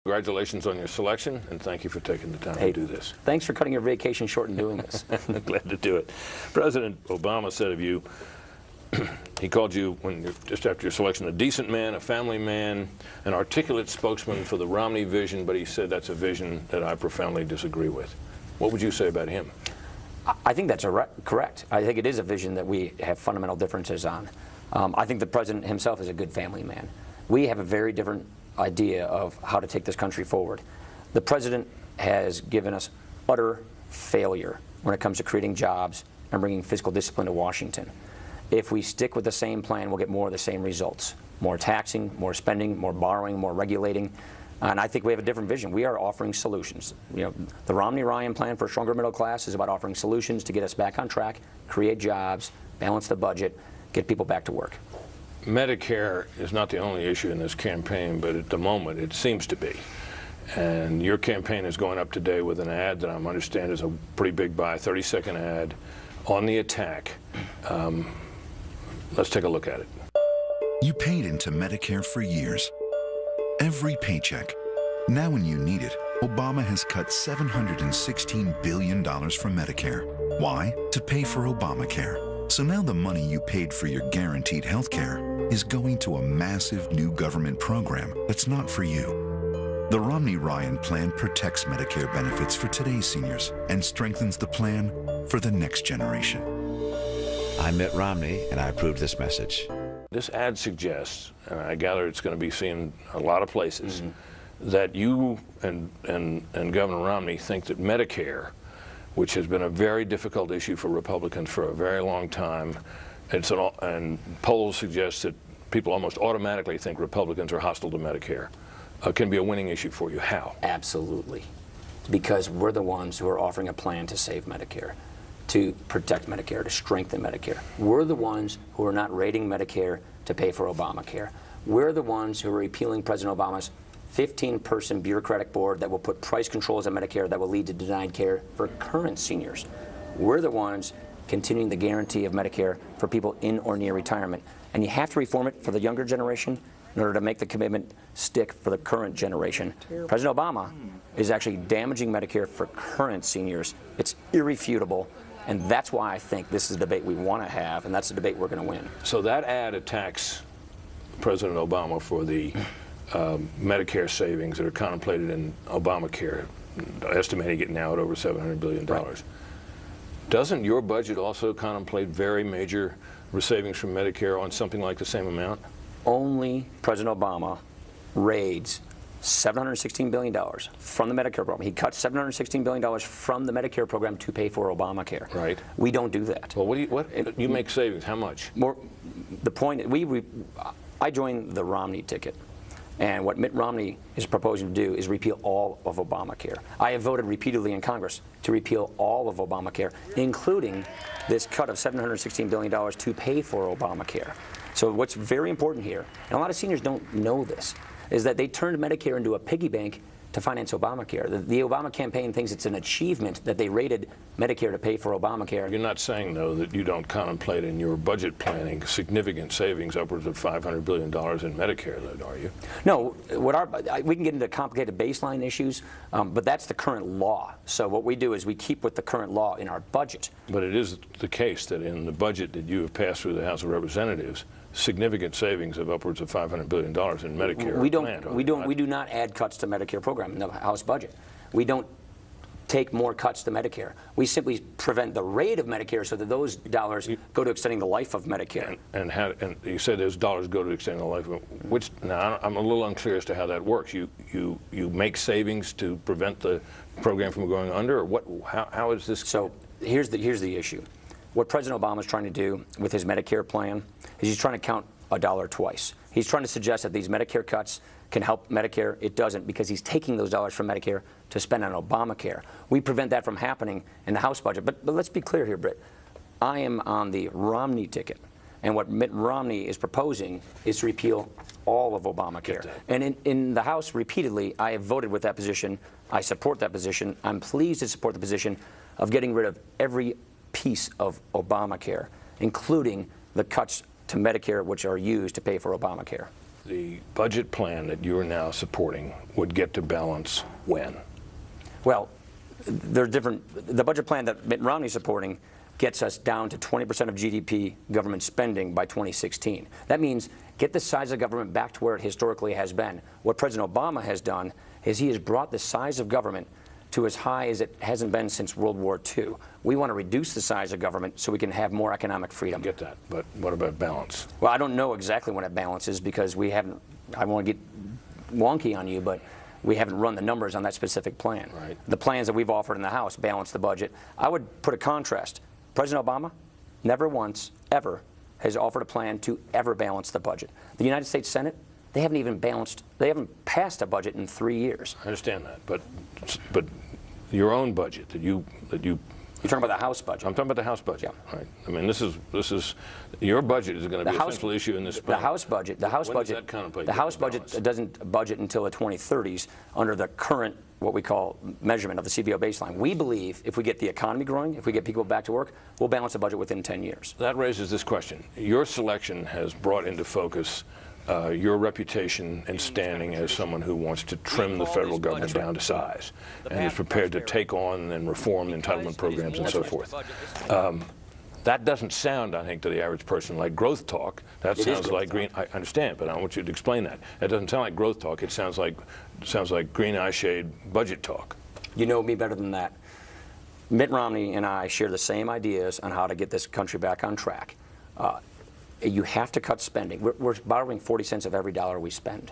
Congratulations on your selection, and thank you for taking the time to do this. Thanks for cutting your vacation short and doing this. Glad to do it. President Obama said of you, he called you, just after your selection, a decent man, a family man, an articulate spokesman for the Romney vision, but he said that's a vision that I profoundly disagree with. What would you say about him? I think that's correct. I think it is a vision that we have fundamental differences on. I think the president himself is a good family man. We have a very different idea of how to take this country forward. The president has given us utter failure when it comes to creating jobs and bringing fiscal discipline to Washington. If we stick with the same plan, we'll get more of the same results. More taxing, more spending, more borrowing, more regulating. And I think we have a different vision. We are offering solutions. You know, the Romney-Ryan plan for a stronger middle class is about offering solutions to get us back on track, create jobs, balance the budget, get people back to work. Medicare is not the only issue in this campaign, but at the moment it seems to be. And your campaign is going up today with an ad that I understand is a pretty big buy, 30-second ad on the attack. Let's take a look at it. You paid into Medicare for years. Every paycheck. Now when you need it, Obama has cut $716 billion from Medicare. Why? To pay for Obamacare. So now the money you paid for your guaranteed health care is going to a massive new government program that's not for you. The Romney-Ryan plan protects Medicare benefits for today's seniors and strengthens the plan for the next generation. I'm Mitt Romney, and I approve this message. This ad suggests, and I gather it's going to be seen a lot of places, that you and Governor Romney think that Medicare, which has been a very difficult issue for Republicans for a very long time, and polls suggest that people almost automatically think Republicans are hostile to Medicare, can be a winning issue for you. How? Absolutely. Because we're the ones who are offering a plan to save Medicare, to protect Medicare, to strengthen Medicare. We're the ones who are not raiding Medicare to pay for Obamacare. We're the ones who are repealing President Obama's 15-person bureaucratic board that will put price controls on Medicare that will lead to denied care for current seniors. We're the ones continuing the guarantee of Medicare for people in or near retirement. And you have to reform it for the younger generation in order to make the commitment stick for the current generation. President Obama is actually damaging Medicare for current seniors. It's irrefutable. And that's why I think this is a debate we want to have, and that's a debate we're going to win. So that ad attacks President Obama for the Medicare savings that are contemplated in Obamacare, estimating it now at over $700 billion. Right. Doesn't your budget also contemplate very major savings from Medicare on something like the same amount? Only President Obama raids $716 billion from the Medicare program. He cut $716 billion from the Medicare program to pay for Obamacare. Right. We don't do that. Well, what you make savings? How much? More. The point, I joined the Romney ticket. And what Mitt Romney is proposing to do is repeal all of Obamacare. I have voted repeatedly in Congress to repeal all of Obamacare, including this cut of $716 billion to pay for Obamacare. So what's very important here, and a lot of seniors don't know this, is that they turned Medicare into a piggy bank to finance Obamacare. The Obama campaign thinks it's an achievement that they raided Medicare to pay for Obamacare. You're not saying, though, that you don't contemplate in your budget planning significant savings, upwards of $500 billion in Medicare, though, are you? No. We can get into complicated baseline issues, but that's the current law. So what we do is we keep with the current law in our budget. But it is the case that in the budget that you have passed through the House of Representatives, significant savings of upwards of $500 billion in Medicare. We do not add cuts to Medicare program in the House budget. We don't take more cuts to Medicare. We simply prevent the rate of Medicare so that those dollars go to extending the life of Medicare. And you said those dollars go to extending the life of which? Now I'm a little unclear as to how that works. You make savings to prevent the program from going under, or what? How is this? So here's the issue. What President Obama is trying to do with his Medicare plan is he's trying to count a dollar twice. He's trying to suggest that these Medicare cuts can help Medicare. It doesn't, because he's taking those dollars from Medicare to spend on Obamacare. We prevent that from happening in the House budget. But let's be clear here, Brit. I am on the Romney ticket. And what Mitt Romney is proposing is to repeal all of Obamacare. And in the House, repeatedly, I have voted with that position. I support that position. I'm pleased to support the position of getting rid of every piece of Obamacare, including the cuts to Medicare which are used to pay for Obamacare. the budget plan that you're now supporting would get to balance when? Well, there are different. The budget plan that Mitt Romney's supporting gets us down to 20% of GDP government spending by 2016. That means get the size of government back to where it historically has been. What President Obama has done is he has brought the size of government to as high as it hasn't been since World War II. We want to reduce the size of government so we can have more economic freedom. I get that, but what about balance? Well, I don't know exactly when it balances because we haven't, I won't get wonky on you, but we haven't run the numbers on that specific plan. Right. The plans that we've offered in the House balance the budget. I would put a contrast. President Obama never once, ever, has offered a plan to ever balance the budget. The United States Senate, they haven't passed a budget in 3 years. I understand that, but your own budget that you You're talking about the House budget. I'm talking about the House budget. Yeah. Right. I mean, this is your budget is going to be a central issue in this. The House budget. The House When budget. does that contemplate The House balance? budget doesn't budget until the 2030s under the current what we call measurement of the CBO baseline. We believe if we get the economy growing, if we get people back to work, we'll balance the budget within 10 years. That raises this question. Your selection has brought into focus your reputation and standing as someone who wants to trim the federal government down to size and is prepared to take on and reform entitlement programs and so forth. That doesn't sound, I think, to the average person like growth talk. That sounds like green. I understand, but I want you to explain that. That doesn't sound like growth talk. It sounds like green eye shade budget talk. You know me better than that. Mitt Romney and I share the same ideas on how to get this country back on track. You have to cut spending. We're borrowing 40 cents of every dollar we spend.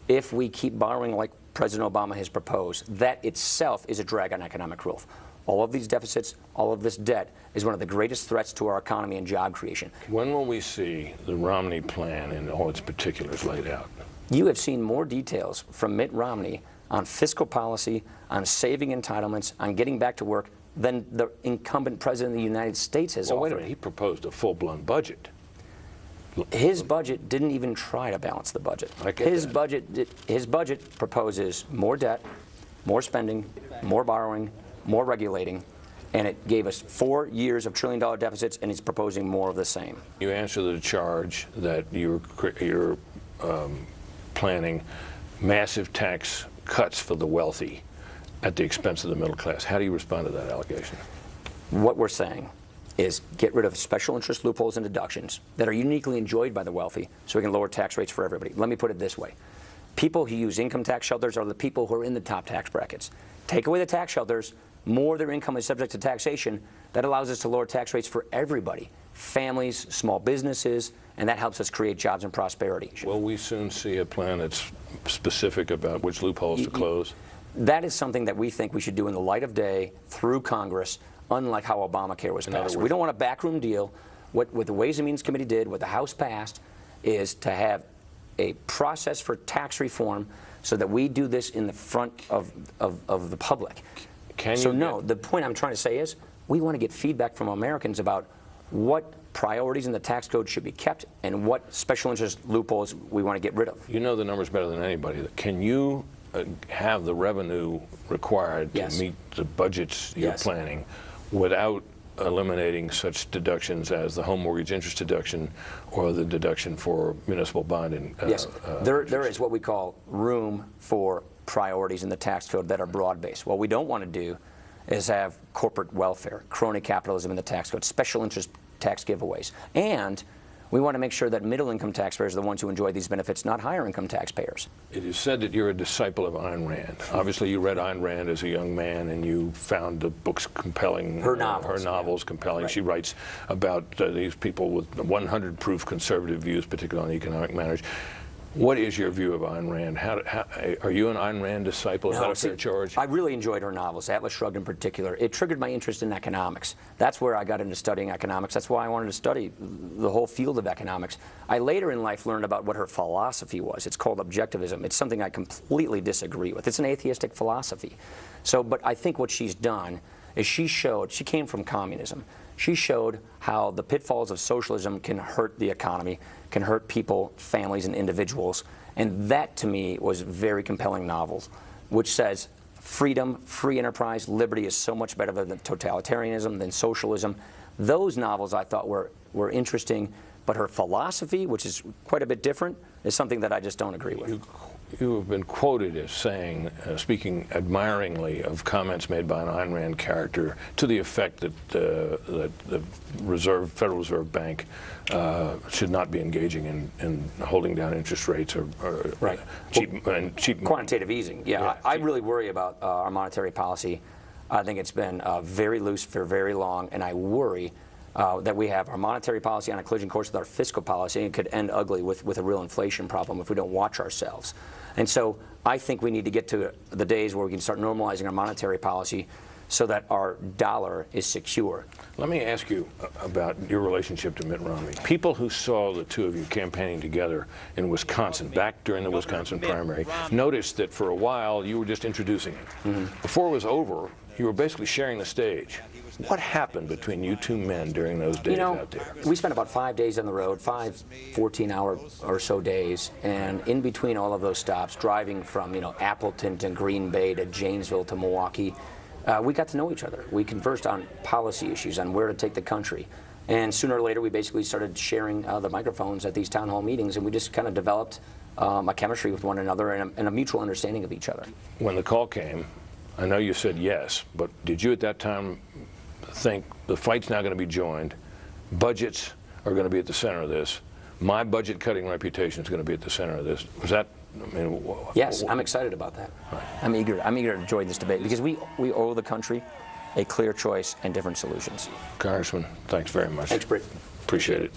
If we keep borrowing like President Obama has proposed, that itself is a drag on economic growth. All of these deficits, all of this debt is one of the greatest threats to our economy and job creation. When will we see the Romney plan in all its particulars laid out? You have seen more details from Mitt Romney on fiscal policy, on saving entitlements, on getting back to work than the incumbent president of the United States has offered. Wait a minute, he proposed a full-blown budget. His budget didn't even try to balance the budget. His budget proposes more debt, more spending, more borrowing, more regulating, and it gave us 4 years of trillion-dollar deficits, and it's proposing more of the same. You answer the charge that you're planning massive tax cuts for the wealthy at the expense of the middle class. How do you respond to that allegation? What we're saying is get rid of special interest loopholes and deductions that are uniquely enjoyed by the wealthy so we can lower tax rates for everybody. Let me put it this way. People who use income tax shelters are the people who are in the top tax brackets. Take away the tax shelters, more of their income is subject to taxation. That allows us to lower tax rates for everybody, families, small businesses, and that helps us create jobs and prosperity. Will we soon see a plan that's specific about which loopholes to close? That is something that we think we should do in the light of day through Congress, unlike how Obamacare was passed. We don't want a backroom deal. What the Ways and Means Committee did, what the House passed, is to have a process for tax reform so that we do this in the front of the public. The point I'm trying to say is we want to get feedback from Americans about what priorities in the tax code should be kept and what special interest loopholes we want to get rid of. You know the numbers better than anybody. Can you have the revenue required to meet the budgets you're planning without eliminating such deductions as the home mortgage interest deduction or the deduction for municipal bond? Yes, there is what we call room for priorities in the tax code that are broad-based. What we don't want to do is have corporate welfare, crony capitalism in the tax code, special interest tax giveaways. And we want to make sure that middle-income taxpayers are the ones who enjoy these benefits, not higher-income taxpayers. It is said that you're a disciple of Ayn Rand. Obviously, you read Ayn Rand as a young man, and you found the books compelling. Her novels. Her novels compelling. Right. She writes about these people with 100-proof conservative views, particularly on economic matters. What is your view of Ayn Rand? Are you an Ayn Rand disciple? Is that a fair charge? I really enjoyed her novels, Atlas Shrugged in particular. It triggered my interest in economics. That's where I got into studying economics. That's why I wanted to study the whole field of economics. I later in life learned about what her philosophy was. It's called objectivism. It's something I completely disagree with. It's an atheistic philosophy. But I think what she's done is she came from communism. She showed how the pitfalls of socialism can hurt the economy, can hurt people, families, and individuals. And that, to me, was a very compelling novel, which says freedom, free enterprise, liberty is so much better than totalitarianism, than socialism. Those novels I thought were interesting But her philosophy, which is quite a bit different, is something that I just don't agree with. You have been quoted as saying, speaking admiringly of comments made by an Ayn Rand character to the effect that that the Federal Reserve Bank should not be engaging in holding down interest rates or right. cheap quantitative easing. Yeah, I really worry about our monetary policy. I think it's been very loose for very long, and I worry that we have our monetary policy on a collision course with our fiscal policy, and it could end ugly with a real inflation problem if we don't watch ourselves. And so I think we need to get to the days where we can start normalizing our monetary policy so that our dollar is secure. Let me ask you about your relationship to Mitt Romney. People who saw the two of you campaigning together in Wisconsin, back during the Wisconsin primary, noticed that for a while you were just introducing him. Before it was over, you were basically sharing the stage. What happened between you two men during those days out there? We spent about 5 days on the road, 5 14-hour or so days, and in between all of those stops, driving from Appleton to Green Bay to Janesville to Milwaukee, we got to know each other. We conversed on policy issues, on where to take the country. And sooner or later, we basically started sharing the microphones at these town hall meetings, and we just kind of developed a chemistry with one another and a mutual understanding of each other. When the call came, I know you said yes, but did you at that time think the fight's now going to be joined, budgets are going to be at the center of this, my budget-cutting reputation is going to be at the center of this? Was that, I mean... Yes, I'm excited about that. Right. I'm eager to join this debate because we owe the country a clear choice and different solutions. Congressman, thanks very much. Thanks, Brit. Appreciate it.